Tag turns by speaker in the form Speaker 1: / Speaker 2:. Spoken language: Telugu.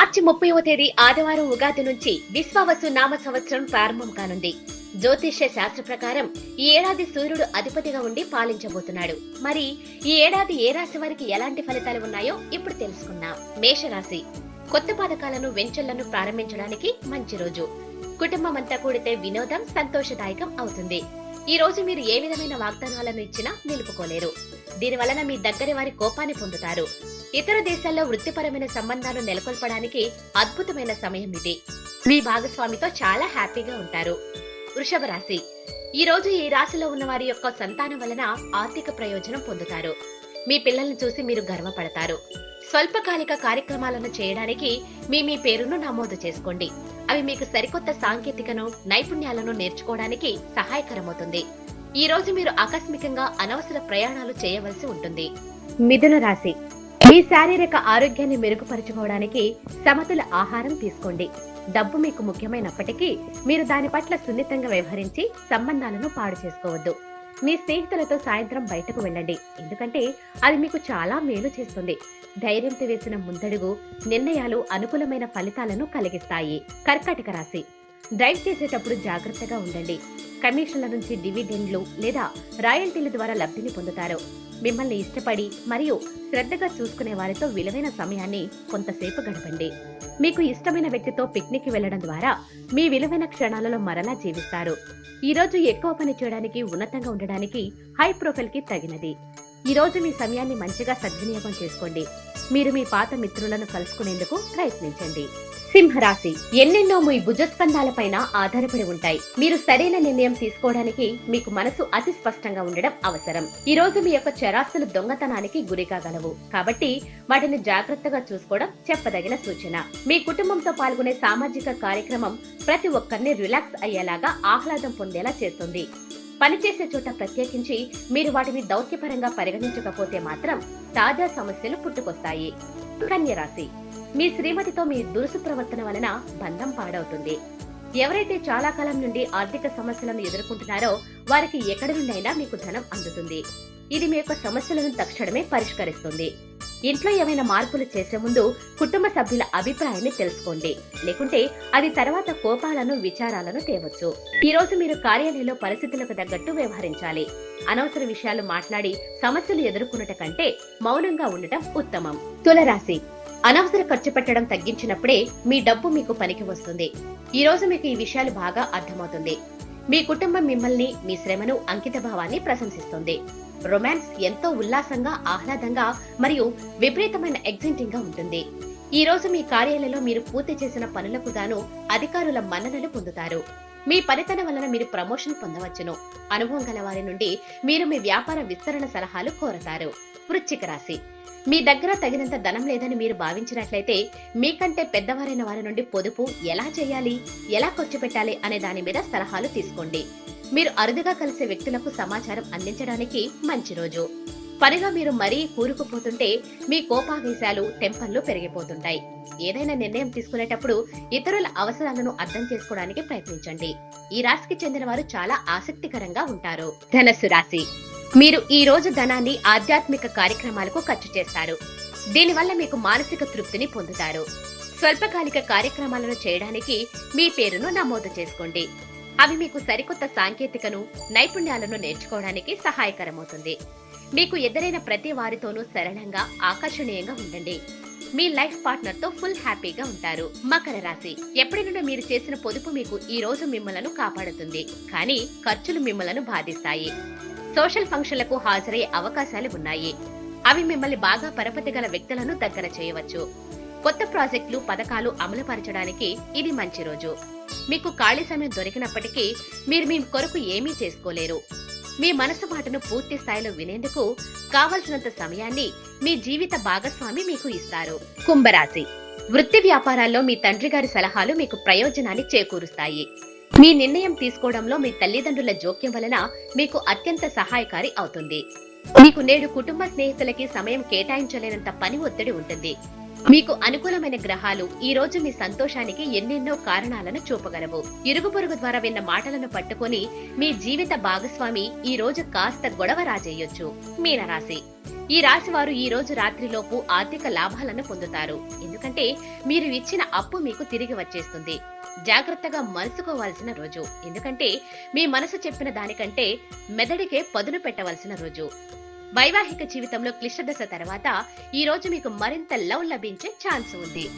Speaker 1: మార్చి 30వ తేదీ ఆదివారం ఉగాది నుంచి విశ్వావసు నామ సంవత్సరం ప్రారంభం కానుంది. జ్యోతిష్య శాస్త్ర ప్రకారం ఈ ఏడాది సూర్యుడు అధిపతిగా ఉండి పాలించబోతున్నాడు. మరి ఈ ఏడాది ఏ రాశి వారికి ఎలాంటి ఫలితాలు ఉన్నాయో ఇప్పుడు తెలుసుకుందాం. మేషరాశి. కొత్త పథకాలను వెంచర్లను ప్రారంభించడానికి మంచి రోజు. కుటుంబం అంతా కూడితే వినోదం సంతోషదాయకం అవుతుంది. ఈ రోజు మీరు ఏ విధమైన వాగ్దానాలను ఇచ్చినా నిలుపుకోలేరు. దీనివలన మీ దగ్గరి వారి కోపాన్ని పొందుతారు. ఇతర దేశాల్లో వృత్తిపరమైన సంబంధాలు నెలకొల్పడానికి అద్భుతమైన సమయం ఇది. మీ భాగస్వామితో చాలా హ్యాపీగా ఉంటారు. వృషభ రాశి. ఈ రోజు ఈ రాశిలో ఉన్న వారి యొక్క సంతానం వలన ఆర్థిక ప్రయోజనం పొందుతారు. మీ పిల్లల్ని చూసి మీరు గర్వపడతారు. స్వల్పకాలిక కార్యక్రమాలను చేయడానికి మీ పేరును నమోదు చేసుకోండి. అవి మీకు సరికొత్త సాంకేతికను నైపుణ్యాలను నేర్చుకోవడానికి సహాయకరమవుతుంది. ఈ రోజు మీరు ఆకస్మికంగా అనవసర ప్రయాణాలు చేయవలసి ఉంటుంది. మిథున రాశి. మీ శారీరక ఆరోగ్యాన్ని మెరుగుపరచుకోవడానికి సమతుల ఆహారం తీసుకోండి. డబ్బు మీకు ముఖ్యమైనప్పటికీ మీరు దాని పట్ల సున్నితంగా వ్యవహరించి సంబంధాలను పాడు చేసుకోవద్దు. మీ స్నేహితులతో సాయంత్రం బయటకు వెళ్ళండి, ఎందుకంటే అది మీకు చాలా మేలు చేస్తుంది. ధైర్యంతో వేసిన ముందడుగు నిర్ణయాలు అనుకూలమైన ఫలితాలను కలిగిస్తాయి. కర్కాటక రాశి. డ్రైవ్ చేసేటప్పుడు జాగ్రత్తగా ఉండండి. కమిషన్ల నుంచి డివిడెండ్లు లేదా రాయల్టీల ద్వారా లబ్ధిని పొందుతారు. మిమ్మల్ని ఇష్టపడి మరియు శ్రద్ధగా చూసుకునే వారితో విలువైన సమయాన్ని కొంతసేపు గడపండి. మీకు ఇష్టమైన వ్యక్తితో పిక్నిక్ వెళ్లడం ద్వారా మీ విలువైన క్షణాలలో మరలా జీవిస్తారు. ఈ రోజు ఎక్కువ పని చేయడానికి ఉన్నతంగా ఉండడానికి హై ప్రొఫైల్ కి తగినది. ఈ రోజు మీ సమయాన్ని మంచిగా సద్వినియోగం చేసుకోండి. మీరు మీ పాత మిత్రులను కలుసుకునేందుకు ప్రయత్నించండి. సింహరాశి. ఎన్నెన్నో మీ భుజస్కంధాలపైన ఆధారపడి ఉంటాయి. మీరు సరైన నిర్ణయం తీసుకోవడానికి మీకు మనసు అతి స్పష్టంగా ఉండడం అవసరం. ఈ రోజు మీ యొక్క చరాస్తులు దొంగతనానికి గురి కాగలవు, కాబట్టి వాటిని జాగ్రత్తగా చూసుకోవడం చెప్పదగిన సూచన. మీ కుటుంబంతో పాల్గొనే సామాజిక కార్యక్రమం ప్రతి ఒక్కరిని రిలాక్స్ అయ్యేలాగా ఆహ్లాదం పొందేలా చేస్తుంది. పనిచేసే చోట ప్రత్యేకించి మీరు వాటిని దౌత్యపరంగా పరిగణించకపోతే మాత్రం తాజా సమస్యలు పుట్టుకొస్తాయి. కన్య రాశి. మీ శ్రీమతితో మీ దురుసు ప్రవర్తన వలన బంధం పాడవుతుంది. ఎవరైతే చాలా కాలం నుండి ఆర్థిక సమస్యలను ఎదుర్కొంటున్నారో వారికి ఎక్కడి నుండైనా మీకు ధనం అందుతుంది. ఇది మీ యొక్క సమస్యలను తక్షణమే పరిష్కరిస్తుంది. ఇంట్లో ఏమైనా మార్పులు చేసే ముందు కుటుంబ సభ్యుల అభిప్రాయాన్ని తెలుసుకోండి, లేకుంటే అది తర్వాత కోపాలను విచారాలను తేవచ్చు. ఈ రోజు మీరు కార్యాలయంలో పరిస్థితులకు తగ్గట్టు వ్యవహరించాలి. అనవసర విషయాలు మాట్లాడి సమస్యలు ఎదుర్కొనట కంటే మౌనంగా ఉండటం ఉత్తమం. తులరాశి. అనవసర ఖర్చు పెట్టడం తగ్గించినప్పుడే మీ డబ్బు మీకు పనికి వస్తుంది. ఈ రోజు మీకు ఈ విషయాలు బాగా అర్థమవుతుంది. మీ కుటుంబం మిమ్మల్ని, మీ శ్రమను, అంకిత భావాన్ని ప్రశంసిస్తుంది. రొమాన్స్ ఎంతో ఉల్లాసంగా, ఆహ్లాదంగా మరియు విపరీతమైన ఎగ్జైటింగ్ గా ఉంటుంది. ఈ రోజు మీ కార్యాలయంలో మీరు పూర్తి చేసిన పనులకు గాను అధికారుల మన్ననలు పొందుతారు. మీ పనితనం వలన మీరు ప్రమోషన్ పొందవచ్చును. అనుభవం గల వారి నుండి మీరు మీ వ్యాపార విస్తరణ సలహాలు కోరతారు. వృశ్చిక రాశి. మీ దగ్గర తగినంత ధనం లేదని మీరు భావించినట్లయితే మీకంటే పెద్దవారైన వారి నుండి పొదుపు ఎలా చేయాలి, ఎలా ఖర్చు పెట్టాలి అనే దాని మీద సలహాలు తీసుకోండి. మీరు అరుదుగా కలిసే వ్యక్తులకు సమాచారం అందించడానికి మంచి రోజు. పనిగా మీరు మరీ కూరుకుపోతుంటే మీ కోపావేశాలు, టెంపర్లు పెరిగిపోతుంటాయి. ఏదైనా నిర్ణయం తీసుకునేటప్పుడు ఇతరుల అవసరాలను అర్థం చేసుకోవడానికి ప్రయత్నించండి. ఈ రాశికి చెందిన వారు చాలా ఆసక్తికరంగా ఉంటారు. ధనస్సు రాశి. మీరు ఈ రోజు ధనాన్ని ఆధ్యాత్మిక కార్యక్రమాలకు ఖర్చు చేస్తారు. దీనివల్ల మీకు మానసిక తృప్తిని పొందుతారు. స్వల్పకాలిక కార్యక్రమాలను చేయడానికి మీ పేరును నమోదు చేసుకోండి. అవి మీకు సరికొత్త సాంకేతికను, నైపుణ్యాలను నేర్చుకోవడానికి సహాయకరమవుతుంది. మీకు ఎదురైన ప్రతి వారితోనూ సరళంగా, ఆకర్షణీయంగా ఉండండి. మీ లైఫ్ పార్ట్నర్ తో ఫుల్ హ్యాపీగా ఉంటారు. మకర రాశి. ఎప్పటి నుండో మీరు చేసిన పొదుపు మీకు ఈ రోజు మిమ్మలను కాపాడుతుంది, కానీ ఖర్చులు మిమ్మలను బాధిస్తాయి. సోషల్ ఫంక్షన్లకు హాజరయ్యే అవకాశాలు ఉన్నాయి. అవి మిమ్మల్ని బాగా పరపతి గల వ్యక్తులను దగ్గర చేయవచ్చు. కొత్త ప్రాజెక్టులు, పథకాలు అమలు పరచడానికి ఇది మంచి రోజు. మీకు ఖాళీ సమయం దొరికినప్పటికీ మీరు మీ కొరకు ఏమీ చేసుకోలేరు. మీ మనసు మాటను పూర్తి స్థాయిలో వినేందుకు కావలసినంత సమయాన్ని మీ జీవిత భాగస్వామి మీకు ఇస్తారు. కుంభరాశి. వృత్తి వ్యాపారాల్లో మీ తండ్రి గారి సలహాలు మీకు ప్రయోజనాన్ని చేకూరుస్తాయి. మీ నిర్ణయం తీసుకోవడంలో మీ తల్లిదండ్రుల జోక్యం వలన మీకు అత్యంత సహాయకారి అవుతుంది. మీకు నేడు కుటుంబ స్నేహితులకి సమయం కేటాయించలేనంత పని ఒత్తిడి ఉంటుంది. మీకు అనుకూలమైన గ్రహాలు ఈ రోజు మీ సంతోషానికి ఎన్నెన్నో కారణాలను చూపగలవు. ఇరుగు పొరుగు ద్వారా విన్న మాటలను పట్టుకొని మీ జీవిత భాగస్వామి ఈ రోజు కాస్త గొడవ రాజేయొచ్చు. మీనరాశి. ఈ రాశి వారు ఈ రోజు రాత్రిలోపు ఆర్థిక లాభాలను పొందుతారు. ఎందుకంటే మీరు ఇచ్చిన అప్పు మీకు తిరిగి వచ్చేస్తుంది. జాగ్రత్తగా మలుసుకోవాల్సిన రోజు. ఎందుకంటే మీ మనసు చెప్పిన దానికంటే మెదడికే పదును పెట్టవలసిన రోజు. వైవాహిక జీవితంలో క్లిష్ట దశ తర్వాత ఈ రోజు మీకు మరింత లవ్ లభించే ఛాన్స్ ఉంది.